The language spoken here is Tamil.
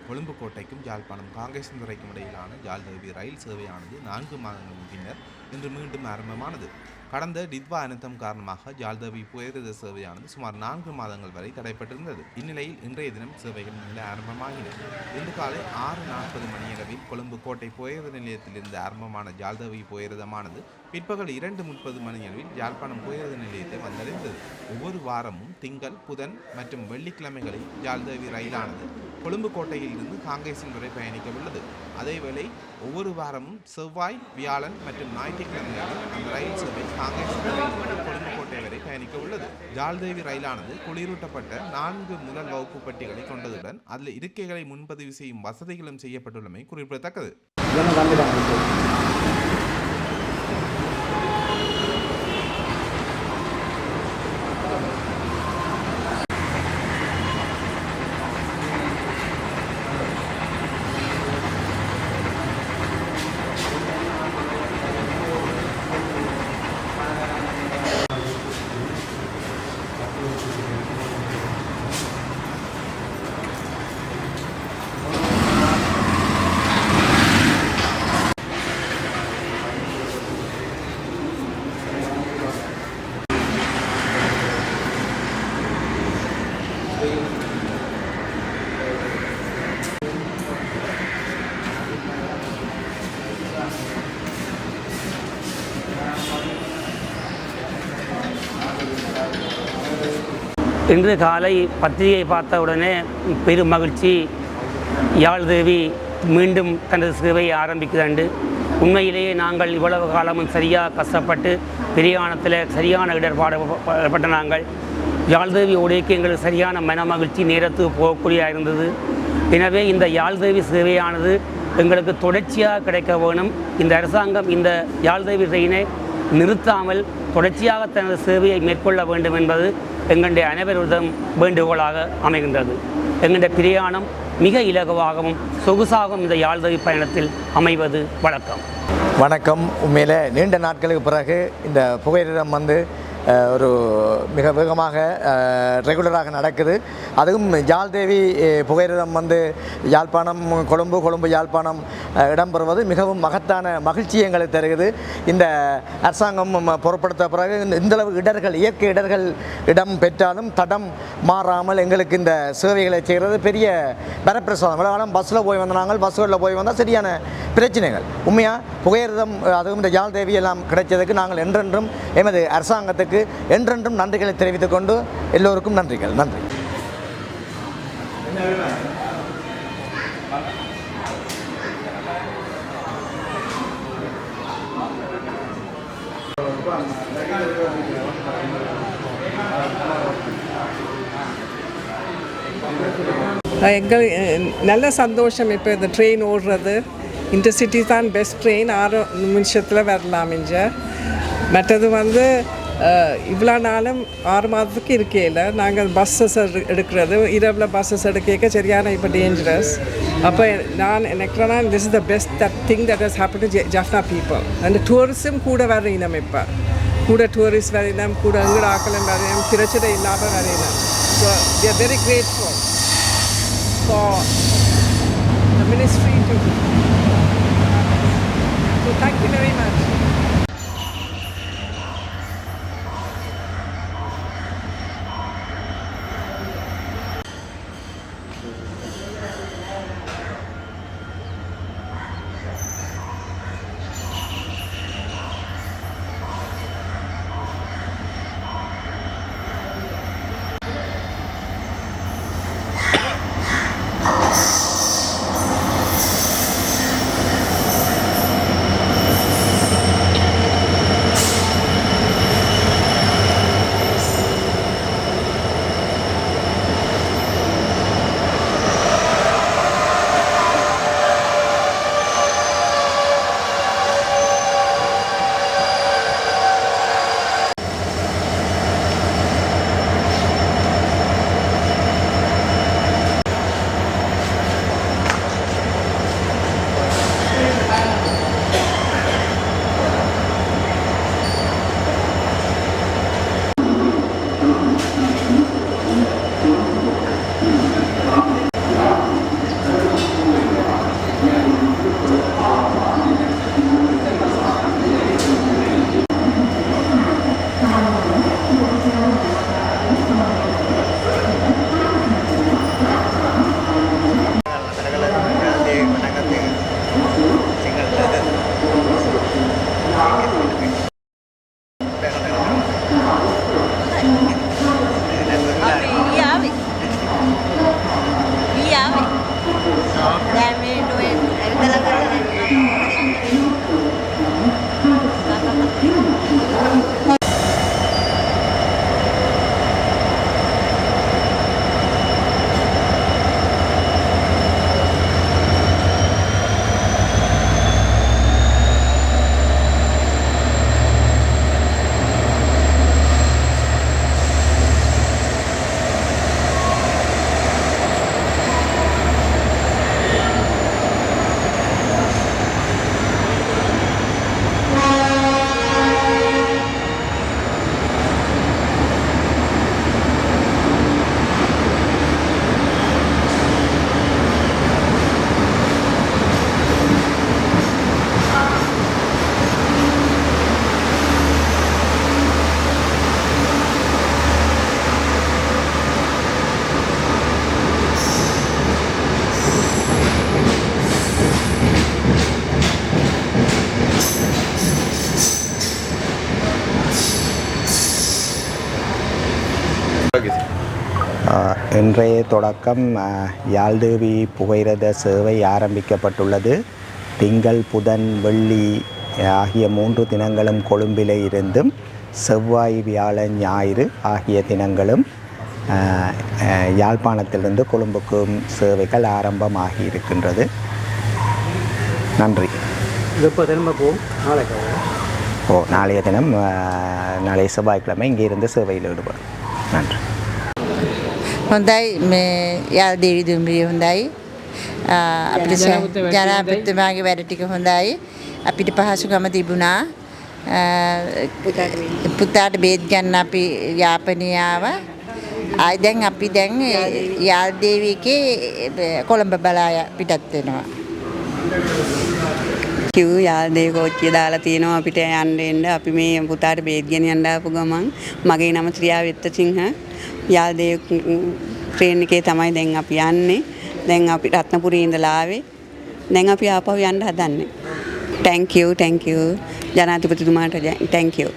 கொழும்பு கோட்டைக்கும் யாழ்ப்பாணம் காங்கேசன்துறைக்கும் இடையிலான யாழ்தேவி ரயில் சேவையானது 4 மாதங்களின் பின்னர் இன்று மீண்டும் ஆரம்பமானது. கடந்த டித்வா அனர்த்தம் காரணமாக யாழ்தேவி புகையிரத சேவையானது சுமார் 4 மாதங்கள் வரை தடைப்பட்டிருந்தது. இந்நிலையில் இன்றைய தினம் சேவைகள் மீள ஆரம்பமாகின. இன்று காலை 6:40 மணியளவில் கொழும்பு கோட்டை புகையிரத நிலையத்திலிருந்து ஆரம்பமான யாழ்தேவி புகையிரதமானது பிற்பகல் 2:30 மணியளவில் யாழ்ப்பாணம் புகையிரத நிலையத்தை வந்தடைந்தது. ஒவ்வொரு வாரமும் திங்கள், புதன் மற்றும் வெள்ளிக்கிழமைகளில் யாழ்தேவி ரயிலானது கொழும்பு கோட்டையில் இருந்து காங்கேசன்துறை பயணிக்க உள்ளது. அதேவேளை ஒவ்வொரு வாரமும் செவ்வாய், வியாழன் மற்றும் ஞாயிற்றுக்கிழமைகளில் அந்த ரயில் சேவை காங்கேசன்துறை கொழும்பு கோட்டை வரை பயணிக்க உள்ளது. யாழ்தேவி ரயிலானது குளிரூட்டப்பட்ட 4 முதல் வகுப்பு பெட்டிகளை கொண்டதுடன் அதில் இருக்கைகளை முன்பதிவு செய்யும் வசதிகளும் செய்யப்பட்டுள்ளமை குறிப்பிடத்தக்கது. இன்று காலை பத்திரிகை பார்த்தவுடனே பெரும் மகிழ்ச்சி. யாழ்தேவி மீண்டும் தனது சேவையை ஆரம்பிக்குதாண்டு. உண்மையிலேயே நாங்கள் இவ்வளவு காலமும் சரியாக கஷ்டப்பட்டு பிரயாணத்தில் சரியான இடர்பாடுபட்ட நாங்கள் யாழ்தேவி உடைக்கு எங்களுக்கு சரியான மன மகிழ்ச்சி நேரத்துக்கு போகக்கூடியதாக இருந்தது. எனவே இந்த யாழ்தேவி சேவையானது எங்களுக்கு தொடர்ச்சியாக கிடைக்க வேணும். இந்த அரசாங்கம் இந்த யாழ்தேவி ட்ரெயினை நிறுத்தாமல் தொடர்ச்சியாக தனது சேவையை மேற்கொள்ள வேண்டும் என்பது எங்களுடைய அனைவருடன் வேண்டுகோளாக அமைகின்றது. எங்களுடைய பிரயாணம் மிக இலகுவாகவும் சொகுசாகவும் இந்த யாழ்தேவி பயணத்தில் அமைவது வழக்கம். வணக்கம். உண்மையில் நீண்ட நாட்களுக்கு பிறகு இந்த புகையிரதம் ஒரு மிக வேகமாக ரெகுலராக நடக்குது. அதுவும் யாழ்தேவி புகையிரதம் யாழ்ப்பாணம் கொழும்பு யாழ்ப்பாணம் இடம்பெறுவது மிகவும் மகத்தான மகிழ்ச்சி எங்களுக்கு தருகிறது. இந்த அரசாங்கம் பொருட்படுத்த பிறகு இந்தளவு இடர்கள், இயற்கை இடர்கள் இடம் பெற்றாலும் தடம் மாறாமல் எங்களுக்கு இந்த சேவைகளை செய்கிறது பெரிய வரப்பிரசாதம். காலம் பஸ்ஸில் போய் வந்தாங்க, பஸ்ஸுகளில் போய் வந்தால் சரியான பிரச்சனைகள். உண்மையாக புகையிரதம் அதுவும் இந்த யாழ்தேவி எல்லாம் கிடைச்சதுக்கு நாங்கள் என்றென்றும் எமது அரசாங்கத்துக்கு என்றென்றும் நன்றிகளை தெரிவித்துக் கொண்டு எல்லோருக்கும் நன்றிகள். நன்றி. எங்கள் நல்ல சந்தோஷம். இப்போ இந்த ட்ரெயின் ஓடுறது இன்டர்சிட்டி தான் பெஸ்ட் ட்ரெயின். 6 நிமிஷத்தில் வரலாம். மற்றது இவ்வளோ நாளும் 6 மாதத்துக்கு இருக்கையில் நாங்கள் பஸ்ஸஸ் எடுக்கிறது, இரவில் பஸ்ஸஸ் எடுக்க சரியான இப்போ டேஞ்சரஸ். அப்போ நான் நினைக்கிறேன்னா this is the best thing that has happen to Jaffna people. அந்த டூரிஸும் கூட வரையினம், இப்போ கூட டூரிஸ்ட் வரையினம், கூட எங்கட ஆக்களும் வரையினம், பிரச்சனை இல்லாமல் வரையினம். So we are very grateful for the ministry to. So thank you very much. දැන් මේ ඩොයේ ඇවිදලා කරලා இன்றைய தொடக்கம் யாழ்தேவி புகையிரத சேவை ஆரம்பிக்கப்பட்டுள்ளது. திங்கள், புதன், வெள்ளி ஆகிய 3 தினங்களும் கொழும்பிலே இருந்தும், செவ்வாய், வியாழன், ஞாயிறு ஆகிய தினங்களும் யாழ்ப்பாணத்திலிருந்து கொழும்புக்கும் சேவைகள் ஆரம்பமாகி இருக்கின்றது. நன்றி. நாளைய தினம் நாளைய செவ்வாய்க்கிழமை இங்கிருந்து சேவையில் ஈடுபடும். நன்றி. හොඳයි මේ යාල්දේවි දුම්රිය හොඳයි අපිට ජනාධිපතිතුමාගේ වැඩ ටික හොඳයි අපිට පහසුකම තිබුණා පුතාට බේත් ගන්න අපි යාපනයේ ආවා ආයි දැන් අපි දැන් යාල්දේවි එකේ කොළඹ බලා පිටත් වෙනවා කිව් යාල්දේවි කෝච්චිය දාලා තියෙනවා අපිට යන්න එන්න අපි මේ පුතාට බේත් ගෙනියන්න ආපු ගමන් මගේ නම ශ්‍රියා වෙත්තසිංහ යාල්දේවි ට්‍රේන් එකේ තමයි දැන් අපි යන්නේ. දැන් අපි රත්නපුරේ ඉඳලා ආවේ. දැන් අපි ආපහු යන්න හදන්නේ. thank you ජනාධිපතිතුමාට thank you